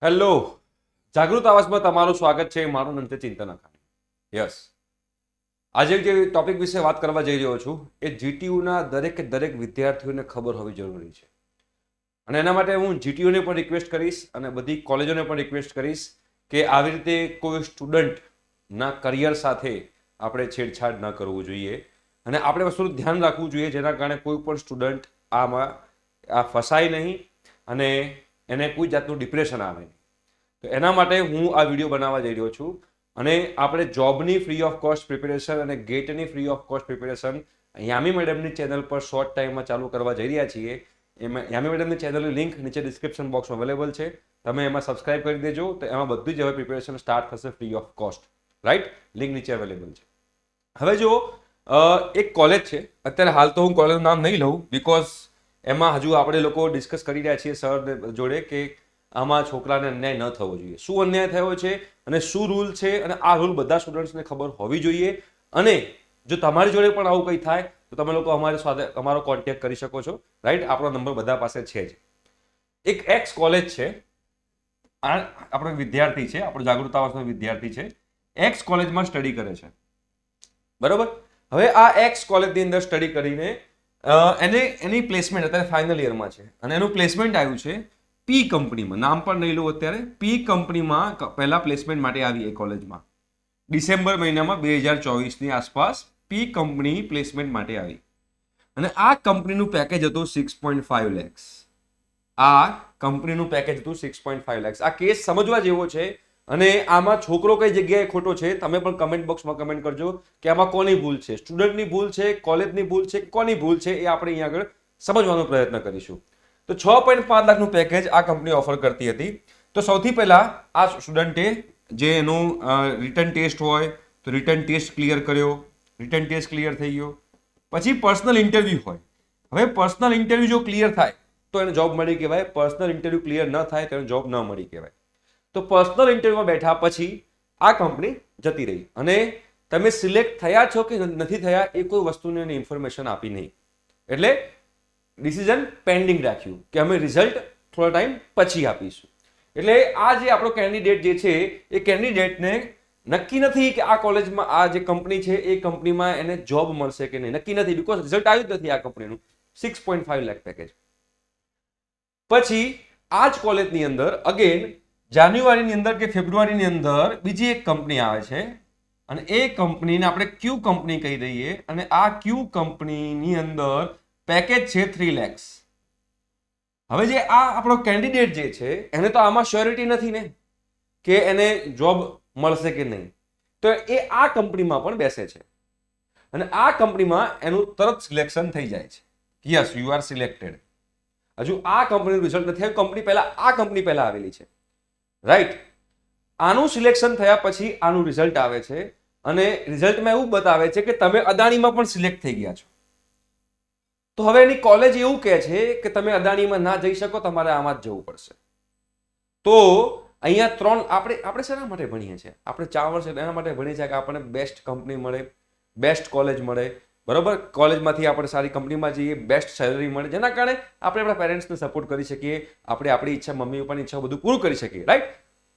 Hello, જાગૃત આવાજમાં તમારું સ્વાગત છે. મારું નામ છે ચિંતન અખાણી. યસ, આજે જે ટોપિક વિશે વાત કરવા જઈ રહ્યો છું એ જીટીયુના દરેક વિદ્યાર્થીઓને ખબર હોવી જરૂરી છે. અને એના માટે હું જીટીયુને પણ રિક્વેસ્ટ કરીશ અને બધી કોલેજોને પણ રિક્વેસ્ટ કરીશ કે આવી રીતે કોઈ સ્ટુડન્ટના કરિયર સાથે આપણે છેડછાડ ન કરવું જોઈએ. અને આપણે વસ્તુનું ધ્યાન રાખવું જોઈએ જેના કારણે કોઈ પણ સ્ટુડન્ટ આમાં ફસાય નહીં અને એને કોઈ જાતનું ડિપ્રેશન આવે નહીં. તો એના માટે હું આ વિડીયો બનાવવા જઈ રહ્યો છું. અને આપણે જોબની ફ્રી ઓફ કોસ્ટ પ્રિપેરેશન અને ગેટની free of cost preparation Yami મેડમની ચેનલ પર શોર્ટ ટાઈમમાં ચાલુ કરવા જઈ રહ્યા છીએ. એમાં યામી મેડમની ચેનલની લિંક નીચે ડિસ્ક્રિપ્શન બોક્સમાં અવેલેબલ છે. તમે એમાં સબસ્ક્રાઇબ કરી દેજો. તો એમાં બધી જ હવે પ્રિપેરેશન સ્ટાર્ટ થશે free of cost. Right, link નીચે અવેલેબલ છે. હવે જો એક કોલેજ છે, અત્યારે હાલ તો હું કોલેજનું નામ નહીં લઉં બિકોઝ એમાં હજુ આપણે લોકો ડિસ્કસ કરી રહ્યા છીએ સર જોડે કે આમાં છોકરાને અન્યાય ન થવો જોઈએ. શું અન્યાય થયો છે અને શું રૂલ છે, અને આ રૂલ બધા સ્ટુડન્ટ્સને ખબર હોવી જોઈએ. અને જો તમારી જોડે પણ આવું કંઈ થાય તો તમે લોકો અમારી સાથે અમારો કોન્ટેક્ટ કરી શકો છો. રાઈટ, આપણો નંબર બધા પાસે છે જ. એક એક્સ કોલેજ છે, આપણો વિદ્યાર્થી છે, આપણો જાગૃતાવાસનો વિદ્યાર્થી છે, એક્સ કોલેજમાં સ્ટડી કરે છે. બરોબર. હવે આ એક્સ કોલેજની અંદર સ્ટડી કરીને એની પ્લેસમેન્ટ અત્યારે ફાઇનલ યરમાં છે અને એનું પ્લેસમેન્ટ આવ્યું છે પી કંપનીમાં. નામ પણ નહીં લો અત્યારે. પી કંપનીમાં પહેલા પ્લેસમેન્ટ માટે આવી એ કોલેજમાં ડિસેમ્બર મહિનામાં 2024ની આસપાસ પી કંપની પ્લેસમેન્ટ માટે આવી. અને આ કંપનીનું પેકેજ હતું 6.5 lakhs. આ કંપનીનું પેકેજ હતું 6.5 lakhs. આ કેસ સમજવા જેવો છે. અને આમાં છોકરો કઈ જગ્યાએ ખોટો છે તમે પણ કમેન્ટ બોક્સમાં કમેન્ટ કરજો કે આમાં કોની ભૂલ છે, સ્ટુડન્ટની ભૂલ છે, કોલેજની ભૂલ છે, કોની ભૂલ છે, એ આપણે અહીંયા આગળ સમજવાનો પ્રયત્ન કરીશું. તો 6.5 લાખનું પેકેજ આ કંપની ઓફર કરતી હતી. તો સૌથી પહેલા આ સ્ટુડન્ટે જે એનું રિટન ટેસ્ટ હોય તો રિટન ટેસ્ટ ક્લિયર કર્યો, રિટન ટેસ્ટ ક્લિયર થઈ ગયો. પછી પર્સનલ ઇન્ટરવ્યૂ હોય. હવે પર્સનલ ઇન્ટરવ્યૂ જો ક્લિયર થાય તો એને જોબ મળી કહેવાય. પર્સનલ ઇન્ટરવ્યૂ ક્લિયર ન થાય તો એને જોબ ન મળી કહેવાય. તો પર્સનલ ઇન્ટરવ્યુમાં બેઠા પછી આ કંપની જતી રહી અને તમે સિલેક્ટ થયા છો કે નથી થયા એ કોઈ વસ્તુની એને ઇન્ફોર્મેશન આપી નહીં. એટલે ડિસિઝન પેન્ડિંગ રાખ્યું કે અમે રિઝલ્ટ થોડા ટાઈમ પછી આપીશું. એટલે આ જે આપણો કેન્ડિડેટ જે છે એ કેન્ડિડેટને નક્કી નથી કે આ કોલેજમાં આ જે કંપની છે એ કંપનીમાં એને જોબ મળશે કે નહીં, નક્કી નથી. બિકોઝ રિઝલ્ટ આવ્યું જ નથી આ કંપનીનું. 6.5 લાખ પેકેજ. પછી આ જ કોલેજની અંદર અગેન જાન્યુઆરીની અંદર કે ફેબ્રુઆરીની અંદર બીજી એક કંપની આવે છે અને એ કંપનીને આપણે ક્યુ કંપની કહી દઈએ. અને આ ક્યુ કંપનીની અંદર પેકેજ છે 3 lakhs. હવે જે આ આપણો કેન્ડિડેટ જે છે એને તો આમાં શ્યોરિટી નથી ને કે એને જોબ મળશે કે નહીં. તો એ આ કંપનીમાં પણ બેસે છે અને આ કંપનીમાં એનું તરત સિલેક્શન થઈ જાય છે. Yes, you are selected. હજુ આ કંપનીનું રિઝલ્ટ નથી આવ્યું. કંપની પહેલા આ કંપની પહેલા આવેલી છે. રાઈટ, આનું સિલેક્શન થયા પછી આનું રિઝલ્ટ આવે છે અને રિઝલ્ટમાં એવું બતાવે છે કે તમે અદાણીમાં પણ સિલેક્ટ થઈ ગયા છો. તો હવે એની કોલેજ એવું કહે છે કે તમે અદાણીમાં ના જઈ શકો, તમારે આમાં જ જવું પડશે. તો અહીંયા આપણે શેના માટે ભણીએ છીએ? આપણે 4 વર્ષ એના માટે ભણીએ છીએ કે આપણને બેસ્ટ કંપની મળે, બેસ્ટ કોલેજ મળે. બરોબર, કોલેજમાંથી આપણે સારી કંપનીમાં જઈએ, બેસ્ટ સેલરી મળે, જેના કારણે આપણે આપણા પેરેન્ટ્સને સપોર્ટ કરી શકીએ, આપણે આપણી ઈચ્છા, મમ્મી પપ્પાની ઈચ્છા બધું પૂરું કરી શકીએ. રાઈટ.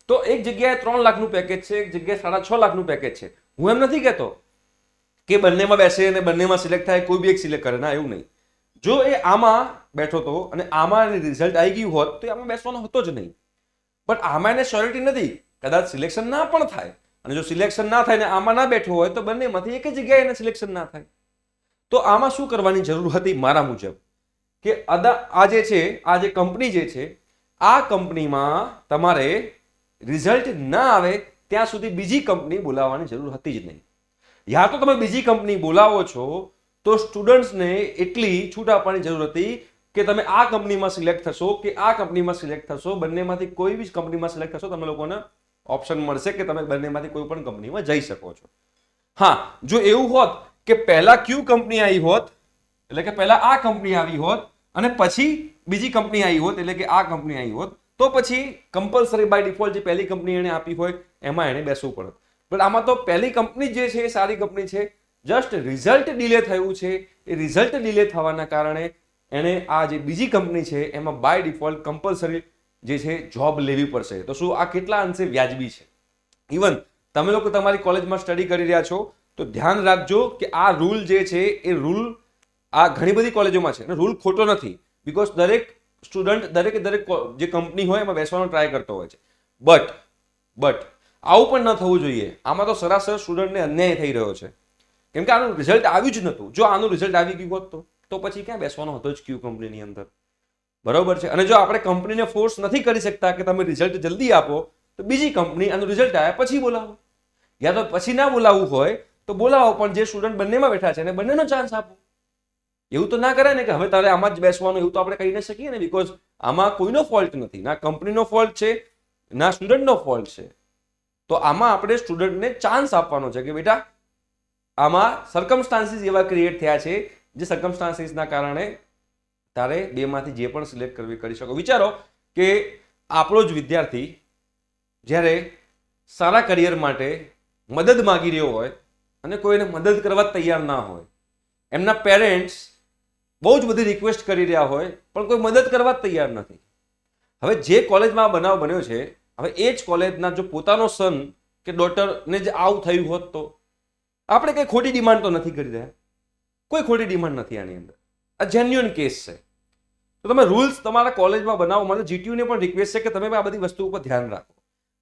તો એક જગ્યાએ 3 લાખનું પેકેજ છે, એક જગ્યાએ 6.5 લાખનું પેકેજ છે. હું એમ નથી કહેતો કે બંનેમાં બેસે અને બંનેમાં સિલેક્ટ થાય, કોઈ બી એક સિલેક્ટ કરે. ના, એવું નહીં. જો એ આમાં બેઠો હતો અને આમાં રિઝલ્ટ આવી ગયું હોત તો આમાં બેસવાનો હતો જ નહીં. બટ આમાં એને શ્યોરિટી નથી, કદાચ સિલેક્શન ના પણ થાય. અને જો સિલેક્શન ના થાય ને આમાં ના બેઠો હોય તો બંનેમાંથી એક જગ્યાએ એને સિલેક્શન ના થાય. તો આમાં શું કરવાની જરૂર હતી મારા મુજબ કે આ જે છે, આ જે કંપની જે છે, આ કંપનીમાં તમારે રિઝલ્ટ ના આવે ત્યાં સુધી બીજી કંપની બોલાવવાની જરૂર હતી જ નહીં. યા તો તમે બીજી કંપની બોલાવો છો તો સ્ટુડન્ટ્સને એટલી છૂટ આપવાની જરૂર હતી કે તમે આ કંપનીમાં સિલેક્ટ થશો કે આ કંપનીમાં સિલેક્ટ થશો, બંનેમાંથી કોઈ બી કંપનીમાં સિલેક્ટ થશો, તમે લોકોને ઓપ્શન મળશે કે તમે બંનેમાંથી કોઈ પણ કંપનીમાં જઈ શકો છો. હા, જો એવું હોત કે પહેલા ક્યુ કંપની આવી હોત, એટલે કે પહેલા આ કંપની આવી હોત અને પછી બીજી કંપની આવી હોત, એટલે કે આ કંપની આવી હોત, તો પછી કમ્પલસરી બાય ડિફોલ્ટ જે પહેલી કંપની એને આપી હોય એમાં એને બેસવું પડે. બટ આમાં તો પહેલી કંપની જે છે એ સારી કંપની છે, જસ્ટ રિઝલ્ટ ડિલે થયું છે. એ રિઝલ્ટ ડિલે થવાના કારણે એને આ જે બીજી કંપની છે એમાં બાય ડિફોલ્ટ કમ્પલસરી જે છે જોબ લેવી પડશે. તો શું આ કેટલા અંશે વ્યાજબી છે? ઇવન તમે લોકો તમારી કોલેજમાં સ્ટડી કરી રહ્યા છો તો ધ્યાન રાખજો કે આ રૂલ જે છે એ રૂલ આ ઘણી બધી કોલેજોમાં છે, રૂલ ખોટો નથી. બીકોઝ દરેક સ્ટુડન્ટ દરેક જે કંપની હોય એમાં બેસવાનો ટ્રાય કરતો હોય છે. બટ આવું પણ ન થવું જોઈએ. આમાં તો સરાસર સ્ટુડન્ટને અન્યાય થઈ રહ્યો છે, કેમ કે આનું રિઝલ્ટ આવ્યું જ નહોતું. જો આનું રિઝલ્ટ આવી ગયું હોત તો પછી ક્યાં બેસવાનો હતો જ ક્યુ કંપનીની અંદર, બરોબર છે. અને જો આપણે કંપનીને ફોર્સ નથી કરી શકતા કે તમે રિઝલ્ટ જલ્દી આપો, તો બીજી કંપની આનું રિઝલ્ટ આવ્યા પછી બોલાવો, યા તો પછી ના બોલાવવું હોય તો બોલાવો, પણ જે સ્ટુડન્ટ બંનેમાં બેઠા છે એને બંનેનો ચાન્સ આપો. એવું તો ના કરાય ને કે હવે તારે આમાં જ બેસવાનું, એવું તો આપણે કહી ન શકીએ ને. બીકોઝ આમાં કોઈનો ફોલ્ટ નથી, ના કંપનીનો ફોલ્ટ છે ના સ્ટુડન્ટનો ફોલ્ટ છે. તો આમાં આપણે સ્ટુડન્ટને ચાન્સ આપવાનો છે કે બેટા આમાં સર્કમસ્ટાન્સીસ એવા ક્રિએટ થયા છે જે સર્કમસ્ટાન્સીસના કારણે તારે બેમાંથી જે પણ સિલેક્ટ કરવી કરી શકો. વિચારો કે આપણો જ વિદ્યાર્થી જ્યારે સારા કરિયર માટે મદદ માગી રહ્યો હોય અને કોઈને મદદ કરવા તૈયાર ના હોય, એમના પેરેન્ટ્સ બહુ જ બધી રિક્વેસ્ટ કરી રહ્યા હોય પણ કોઈ મદદ કરવા તૈયાર નથી. હવે જે કોલેજમાં આ બનાવ બન્યો છે, હવે એ જ કોલેજના જો પોતાનો સન કે ડોટરને જ આવું થયું હોત તો આપણે કંઈ ખોટી ડિમાન્ડ તો નથી કરી રહ્યા, કોઈ ખોટી ડિમાન્ડ નથી આની અંદર. આ જેન્યુઅન કેસ છે. તો તમે રૂલ્સ તમારા કોલેજમાં બનાવો. મને જીટીયુને પણ રિક્વેસ્ટ છે કે તમે આ બધી વસ્તુ ઉપર ધ્યાન રાખો.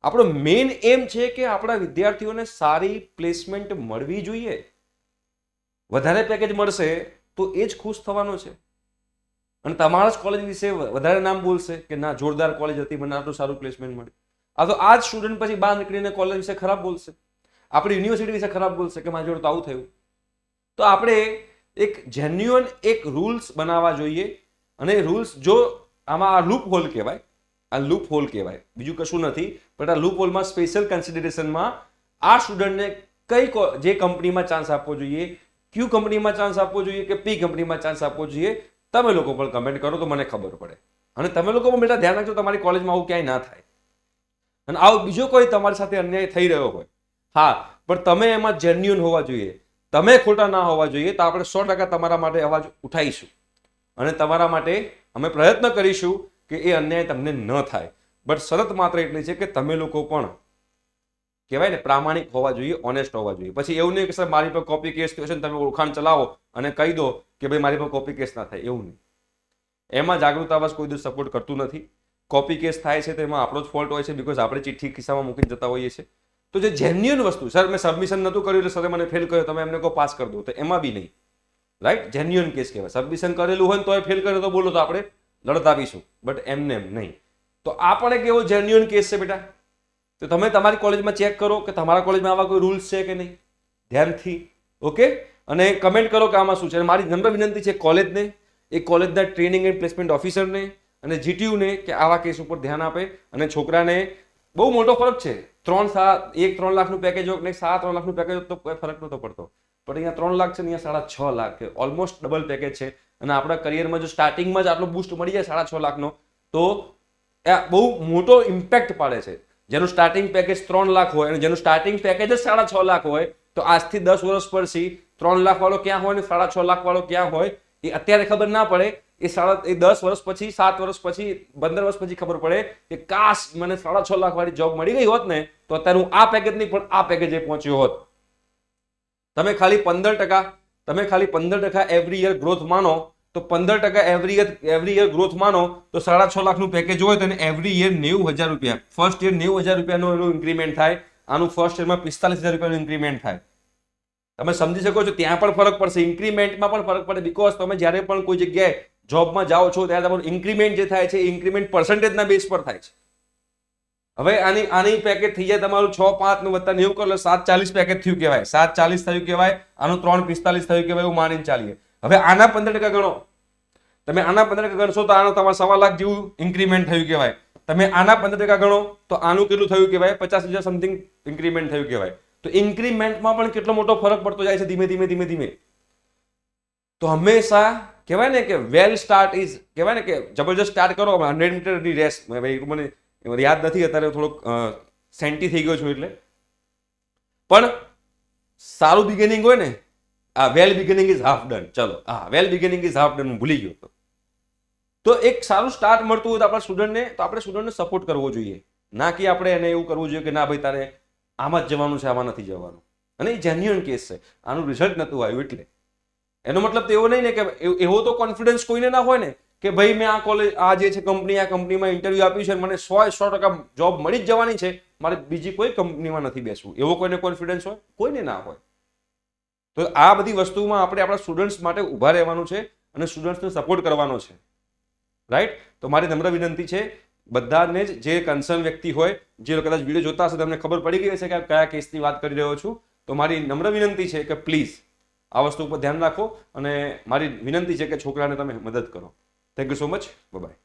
આપણો મેઇન એમ છે કે આપણા વિદ્યાર્થીઓને સારી પ્લેસમેન્ટ મળવી જોઈએ. વધારે પેકેજ મળશે તો એ જ ખુશ થવાનો છે અને તમારા જ કોલેજ વિશે વધારે નામ બોલશે કે ના જોરદાર કોલેજ હતી, મને આટલું સારું પ્લેસમેન્ટ મળ્યું. આ જ સ્ટુડન્ટ પછી બહાર નીકળીને કોલેજ વિશે ખરાબ બોલશે, આપણી યુનિવર્સિટી વિશે ખરાબ બોલશે કે મારી જોડે તો આવું થયું. તો આપણે એક જેન્યુઅન એક રૂલ્સ બનાવવા જોઈએ. અને રૂલ્સ જો આમાં આ લૂપ હોલ કહેવાય, આ લૂપ હોલ કહેવાય, બીજું કશું નથી. પણ આ લૂપ હોલમાં સ્પેશિયલ કન્સિડરેશનમાં આ સ્ટુડન્ટને જે કંપનીમાં ચાન્સ આપવો જોઈએ, ક્યુ કંપનીમાં ચાન્સ આપવો જોઈએ કે પી કંપનીમાં ચાન્સ આપવો જોઈએ, તમે લોકો પણ કમેન્ટ કરો તો મને ખબર પડે. અને તમે લોકો પણ બેટા ધ્યાન રાખજો તમારી કોલેજમાં આવું ક્યાંય ના થાય. અને આવો બીજો કોઈ તમારી સાથે અન્યાય થઈ રહ્યો હોય, હા, પણ તમે એમાં જેન્યુઅન હોવા જોઈએ, તમે ખોટા ના હોવા જોઈએ. તો આપણે 100% તમારા માટે અવાજ ઉઠાવીશું અને તમારા માટે અમે પ્રયત્ન કરીશું કે એ અન્યાય તમને ન થાય. બટ શરત માત્ર એટલી છે કે તમે લોકો પણ કહેવાય ને પ્રામાણિક હોવા જોઈએ, ઓનેસ્ટ હોવા જોઈએ. પછી એવું નહીં કે સર મારી પર કોપી કેસ થયો છે ને તમે ઓળખાણ ચલાવો અને કહી દો કે ભાઈ મારી પર કોપી કેસ ના થાય, એવું નહીં. એમાં જાગૃત આવાજ કોઈ દિવસ સપોર્ટ કરતું નથી. કોપી કેસ થાય છે તો એમાં આપણો જ ફોલ્ટ હોય છે, બીકોઝ આપણે ચિઠ્ઠી ખિસ્સામાં મૂકીને જતા હોઈએ છીએ. તો જે જેન્યુઅન વસ્તુ, સર મેં સબમિશન નહોતું કર્યું એટલે સરે મને ફેલ કર્યો, તમે એમને કહો પાસ કરી દો, તો એમાં બી નહીં. રાઈટ, જેન્યુઅન કેસ કહેવાય. સબમિશન કરેલું હોય તો ફેલ કર્યો તો બોલો તો આપણે લડત આપીશું, બટ એમને એમ નહીં. તો આ પણ એક એવો જેન્યુઅન કેસ છે બેટા. તો તમે તમારી કોલેજમાં ચેક કરો કે તમારા કોલેજમાં આવા કોઈ રૂલ્સ છે કે નહીં, ધ્યાનથી. ઓકે, અને કમેન્ટ કરો કે આમાં શું છે. મારી નમ્ર વિનંતી છે કોલેજને, એ કોલેજના ટ્રેનિંગ એન્ડ પ્લેસમેન્ટ ઓફિસરને અને જીટીયુને કે આવા કેસ ઉપર ધ્યાન આપે. અને છોકરાને બહુ મોટો ફરક છે. 3 લાખનું પેકેજ હોય ને 3.5 લાખનું પેકેજ હોય તો કોઈ ફરક નતો પડતો, પણ અહીંયા 3 લાખ છે ને અહીંયા 6.5 લાખ છે, ઓલમોસ્ટ ડબલ પેકેજ છે. અને આપણા કરિયરમાં જો સ્ટાર્ટિંગમાં જ આટલો બૂસ્ટ મળી જાય 6.5 લાખનો, તો બહુ મોટો ઇમ્પેક્ટ પાડે છે. જેનું સ્ટાર્ટિંગ પેકેજ 3 લાખ હોય અને જેનું સ્ટાર્ટિંગ પેકેજ જ 6.5 લાખ હોય, તો આજથી 10 વર્ષ પછી 3 લાખ વાળો ક્યાં હોય ને 6.5 લાખ વાળો ક્યાં હોય એ અત્યારે ખબર ના પડે. એ 10 વર્ષ પછી, 7 વર્ષ પછી, 15 વર્ષ પછી ખબર પડે કે કાશ મને 6.5 લાખ વાળી જોબ મળી ગઈ હોત ને તો અત્યારે હું આ પેકેજ નહીં પણ આ પેકેજે પહોંચ્યો હોત. તમે ખાલી 15% એવરી યર ગ્રોથ માનો તો 15% એવરી યર ગ્રોથ માનો તો 6.5 લાખનું પેકેજ હોય તો એને એવરી યર 90,000 રૂપિયા, ફર્સ્ટ યર 90,000 રૂપિયાનો એનું ઇન્ક્રીમેન્ટ થાય. આનું ફર્સ્ટ યરમાં 45,000 રૂપિયાનું ઇન્ક્રીમેન્ટ થાય. તમે સમજી શકો છો, ત્યાં પણ ફરક પડશે, ઇન્ક્રીમેન્ટમાં પણ ફરક પડે. બીકોઝ તમે જ્યારે પણ કોઈ જગ્યાએ જોબમાં જાઓ છો ત્યારે તમારું ઇન્ક્રીમેન્ટ જે થાય છે એ ઇન્ક્રીમેન્ટ પર્સન્ટેજના બેઝ પર થાય છે. હવે આની પેકેજ થઈ જાય તમારું 6.5 નું વત્તા 90 કરો એટલે 7.40 પેકેજ થયું કહેવાય, 7.40 થયું કહેવાય. આનું 3.45 થયું કહેવાય, એવું માનીને ચાલીએ. હવે આના 15% ગણો, તમે આના 15% ગણશો તો આનો તમારા 1.25 લાખ જેવું ઇન્ક્રીમેન્ટ થયું કહેવાય. તમે આના 15% ગણો તો આનું કેટલું થયું કહેવાય, 50,000 સમથિંગ ઇન્ક્રીમેન્ટ થયું કહેવાય. તો ઇન્ક્રીમેન્ટમાં પણ કેટલો મોટો ફરક પડતો જાય છે ધીમે ધીમે. તો હંમેશા કહેવાય ને કે વેલ સ્ટાર્ટ ઇઝ, કહેવાય ને કે જબરજસ્ત સ્ટાર્ટ કરો. 100 મીટરની રેસ, મને યાદ નથી અત્યારે, થોડોક સેન્ટી થઈ ગયો છું એટલે, પણ સારું બિગિનિંગ હોય ને, આ વેલ બિગિનિંગ ઇઝ હાફ ડન. ચલો, હા, વેલ બિગિનિંગ ઇઝ હાફ ડન, હું ભૂલી ગયો હતો. તો એક સારું સ્ટાર્ટ મળતું હોય તો આપણા સ્ટુડન્ટને તો આપણે સ્ટુડન્ટને સપોર્ટ કરવો જોઈએ, ના કે આપણે એને એવું કરવું જોઈએ કે ના ભાઈ તારે આમાં જ જવાનું છે, આમાં નથી જવાનું. અને એ જેન્યુઅન કેસ છે, આનું રિઝલ્ટ નહોતું આવ્યું એટલે એનો મતલબ તો એવો નહીં ને કે એવો તો કોન્ફિડન્સ કોઈને ના હોય ને કે ભાઈ મેં આ કોલેજ આ જે છે કંપની આ કંપનીમાં ઇન્ટરવ્યૂ આપ્યું છે મને 100% જોબ મળી જ જવાની છે, મારે બીજી કોઈ કંપનીમાં નથી બેસવું, એવો કોઈને કોન્ફિડન્સ હોય? કોઈને ના હોય. તો આ બધી વસ્તુમાં આપણે આપણા સ્ટુડન્ટ્સ માટે ઊભા રહેવાનું છે અને સ્ટુડન્ટ્સને સપોર્ટ કરવાનો છે, રાઈટ? તો મારી નમ્ર વિનંતી છે બધાને જ, જે કન્સર્ન વ્યક્તિ હોય, જે કદાચ વિડીયો જોતા હશે તમને ખબર પડી ગઈ હશે કે કયા કેસની વાત કરી રહ્યો છું, તો મારી નમ્ર વિનંતી છે કે પ્લીઝ આ વસ્તુ ઉપર ધ્યાન રાખો અને મારી વિનંતી છે કે છોકરાને તમે મદદ કરો. Thank you so much. By.